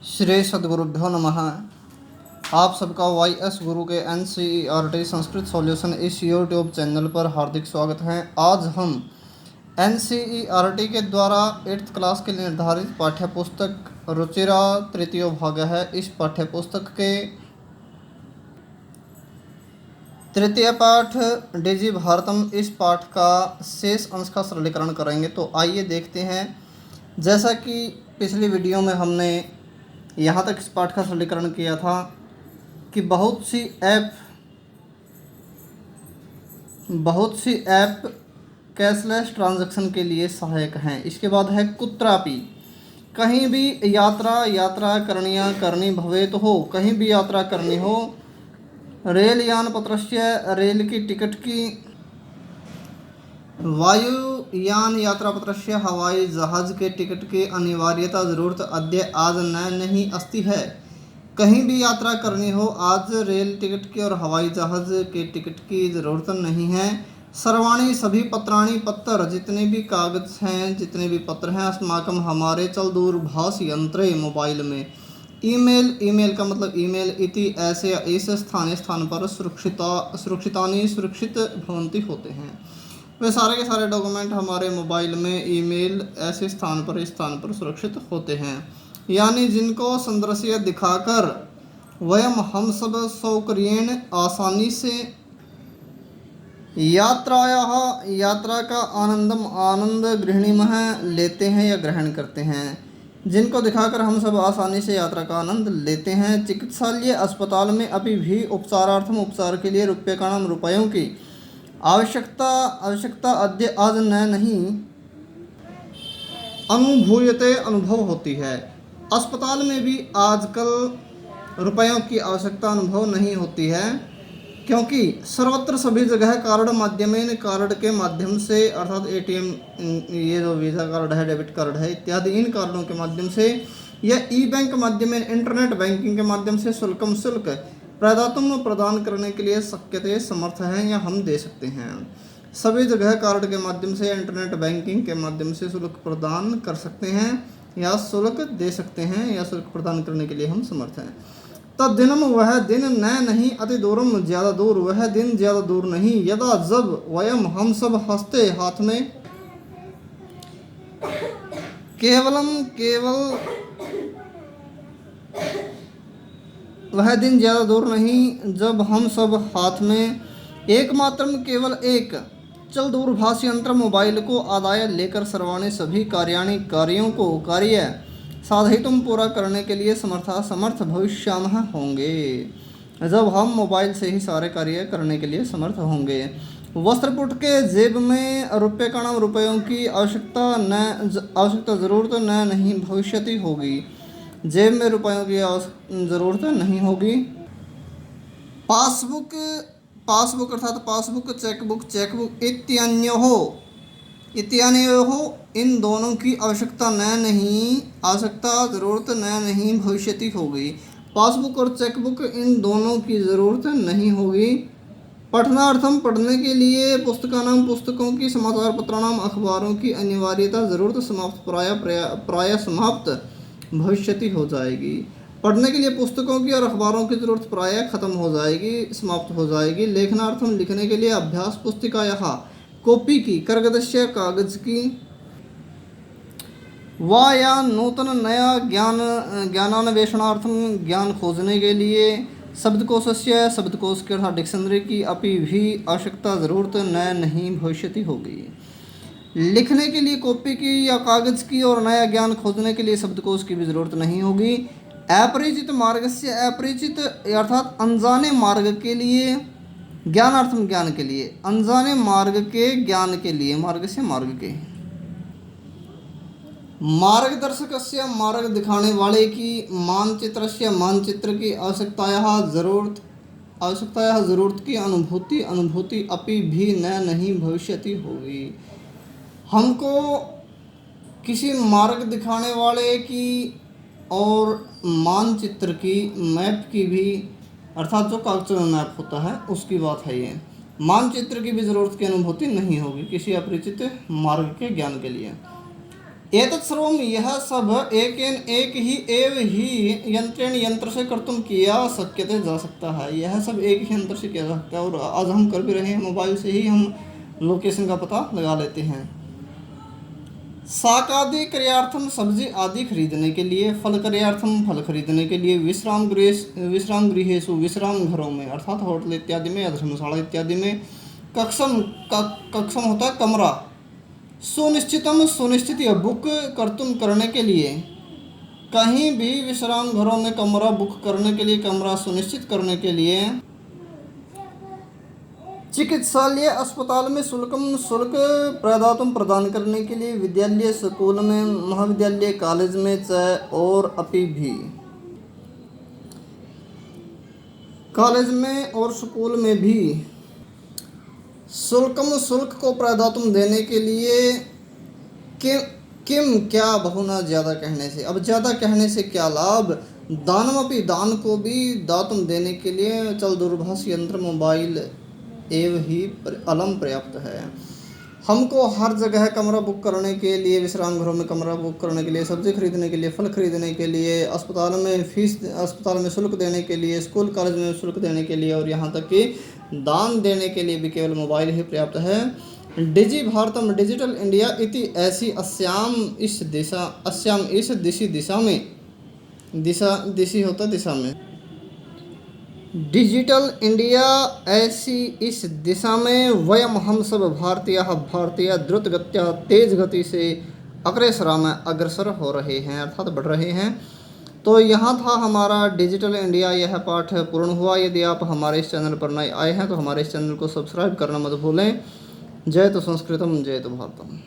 श्री सद्गुरुभ्यो नमः। आप सबका YS गुरु के NCERT संस्कृत सॉल्यूशन इस यूट्यूब चैनल पर हार्दिक स्वागत है। आज हम NCERT के द्वारा 8th क्लास के लिए निर्धारित पाठ्य पुस्तक रुचिरा तृतीय भाग है। इस पाठ्य पुस्तक के तृतीय पाठ डिजि भारतम, इस पाठ का शेष अंश का सरलीकरण करेंगे। तो आइए देखते हैं। जैसा कि पिछली वीडियो में हमने यहाँ तक इस पाठ का सरलीकरण किया था कि बहुत सी ऐप कैशलेस ट्रांजैक्शन के लिए सहायक हैं। इसके बाद है कुत्रापि, कहीं भी यात्रा करनी भवेत हो, कहीं भी यात्रा करनी हो, रेल यान पत्रस्य, रेल की टिकट की, वायुयान यात्रा पत्रस्य, हवाई जहाज के टिकट की अनिवार्यता जरूरत अद्य आज नहीं अस्ति है। कहीं भी यात्रा करनी हो, आज रेल टिकट की और हवाई जहाज के टिकट की ज़रूरत नहीं है। सर्वाणी सभी पत्राणी, पत्र जितने भी कागज हैं, जितने भी पत्र हैं, अस्माकम हमारे चल दूरभाष यंत्रे, मोबाइल में, ईमेल का मतलब ईमेल, इति ऐसे या इस स्थान पर सुरक्षित भवंती होते हैं। वे सारे के सारे डॉक्यूमेंट हमारे मोबाइल में ईमेल ऐसे इस स्थान पर सुरक्षित होते हैं। यानी जिनको संदर्श्य दिखाकर वयम हम सब सौकर्येण आसानी से यात्रा का आनंद गृहणीमः लेते हैं या ग्रहण करते हैं। जिनको दिखाकर हम सब आसानी से यात्रा का आनंद लेते हैं। चिकित्सालय अस्पताल में अभी भी उपचार के लिए रुपयों की आवश्यकता अद्य आज नहीं अनुभव होती है। अस्पताल में भी आजकल रुपयों की आवश्यकता अनुभव नहीं होती है, क्योंकि सर्वत्र सभी जगह कार्ड के माध्यम से, अर्थात एटीएम, ये जो वीज़ा कार्ड है, डेबिट कार्ड है इत्यादि, इन कार्डों के माध्यम से या ई बैंक माध्यम, इंटरनेट बैंकिंग के माध्यम से शुल्क प्रदान करने के लिए शक्यते समर्थ हैं या हम दे सकते हैं। सभी जगह कार्ड के माध्यम से, इंटरनेट बैंकिंग के माध्यम से शुल्क प्रदान कर सकते हैं या शुल्क दे सकते हैं या शुल्क प्रदान करने के लिए हम समर्थ हैं। तद्दिनम, वह दिन न नहीं, अति दूरम ज़्यादा दूर, वह दिन ज़्यादा दूर नहीं, यदा जब वयम हम सब हंसते हाथ में, केवल वह दिन ज़्यादा दूर नहीं जब हम सब हाथ में एकमात्र केवल एक चल दूरभाष यंत्र मोबाइल को आदाय लेकर सर्वाणी सभी कार्य साधितुम पूरा करने के लिए समर्थ भविष्यामः होंगे। जब हम मोबाइल से ही सारे कार्य करने के लिए समर्थ होंगे। वस्त्रपुट के जेब में रुपयों की आवश्यकता ज़रूरत नहीं भविष्यति होगी। जेब में रुपयों की ज़रूरत नहीं होगी। पासबुक अर्थात पासबुक, चेकबुक इत्यान्योः इन दोनों की आवश्यकता ज़रूरत नहीं भविष्यति होगी। पासबुक और चेकबुक, इन दोनों की ज़रूरत नहीं होगी। पठनार्थम, पढ़ने के लिए, पुस्तकों की, समाचार पत्राणाम, अखबारों की अनिवार्यता ज़रूरत प्राय समाप्त भविष्यति हो जाएगी। पढ़ने के लिए पुस्तकों की और अखबारों की ज़रूरत प्राय खत्म हो जाएगी, समाप्त हो जाएगी। लेखनार्थम, लिखने के लिए, अभ्यास पुस्तिकायाः, कॉपी की, कागदस्य, कागज की, वा या नूतन नया ज्ञानान्वेषणार्थम, ज्ञान खोजने के लिए, शब्दकोशस्य, शब्दकोश के अर्थात डिक्शनरी की अभी भी आवश्यकता ज़रूरत नहीं भविष्यति होगी। लिखने के लिए कॉपी की या कागज की और नया ज्ञान खोजने के लिए शब्दकोश की भी ज़रूरत नहीं होगी। अपरिचित मार्ग से, अपरिचित अर्थात अनजाने मार्ग के लिए, ज्ञानार्थम ज्ञान के लिए, अनजाने मार्ग के ज्ञान के लिए, मार्ग से मार्ग के, मार्गदर्शकस्य, मार्ग दिखाने वाले की, मानचित्रस्य, मानचित्र की, आवश्यकतायाः ज़रूरत की अनुभूति अभी भी नहीं भविष्यति होगी। हमको किसी मार्ग दिखाने वाले की और मानचित्र की, मैप की भी, अर्थात जो कागज में मैप होता है उसकी बात है ये, मानचित्र की भी ज़रूरत की अनुभूति नहीं होगी किसी अपरिचित मार्ग के ज्ञान के लिए। एतत् सर्वं यह सब एक ही एव ही यंत्रेण यंत्र से कर्तुं किया शक्यते जा सकता है। यह सब एक ही यंत्र से किया जा सकता है और आज हम कर भी रहे हैं, मोबाइल से ही हम लोकेशन का पता लगा लेते हैं। शाक आदि क्रयार्थम सब्जी आदि खरीदने के लिए, फल क्रयार्थम फल खरीदने के लिए, विश्राम गृहेषु विश्राम घरों में अर्थात होटल इत्यादि में या धर्मशाला इत्यादि में, कक्षम होता है कमरा, सुनिश्चित या बुक कर्तुम करने के लिए, कहीं भी विश्राम घरों में कमरा बुक करने के लिए, कमरा सुनिश्चित करने के लिए, चिकित्सालय अस्पताल में शुल्क प्रदातुम प्रदान करने के लिए, विद्यालय स्कूल में, महाविद्यालय कॉलेज में, चाहे और अपि भी कॉलेज में और स्कूल में भी शुल्क को प्रदातुम देने के लिए, किम क्या बहुना ज़्यादा कहने से, अब ज़्यादा कहने से क्या लाभ, दानमपि दान को भी दातुम देने के लिए, चल दूरभाष यंत्र मोबाइल एवं ही अलम पर्याप्त है। हमको हर जगह कमरा बुक करने के लिए, विश्राम घरों में कमरा बुक करने के लिए, सब्जी खरीदने के लिए, फल खरीदने के लिए, अस्पताल में शुल्क देने के लिए, स्कूल कॉलेज में शुल्क देने के लिए और यहाँ तक कि दान देने के लिए भी केवल मोबाइल ही पर्याप्त है। डिजि भारतम डिजिटल इंडिया इति ऐसी अस्याम इस दिशा में, दिशि होता दिशा में, डिजिटल इंडिया ऐसी इस दिशा में वयम हम सब भारतीय द्रुत गत्या तेज गति से अग्रसर हो रहे हैं अर्थात बढ़ रहे हैं। तो यहाँ था हमारा डिजिटल इंडिया, यह पाठ पूर्ण हुआ। यदि आप हमारे इस चैनल पर नए आए हैं तो हमारे इस चैनल को सब्सक्राइब करना मत भूलें। जय तो संस्कृतम जय तो भारतम।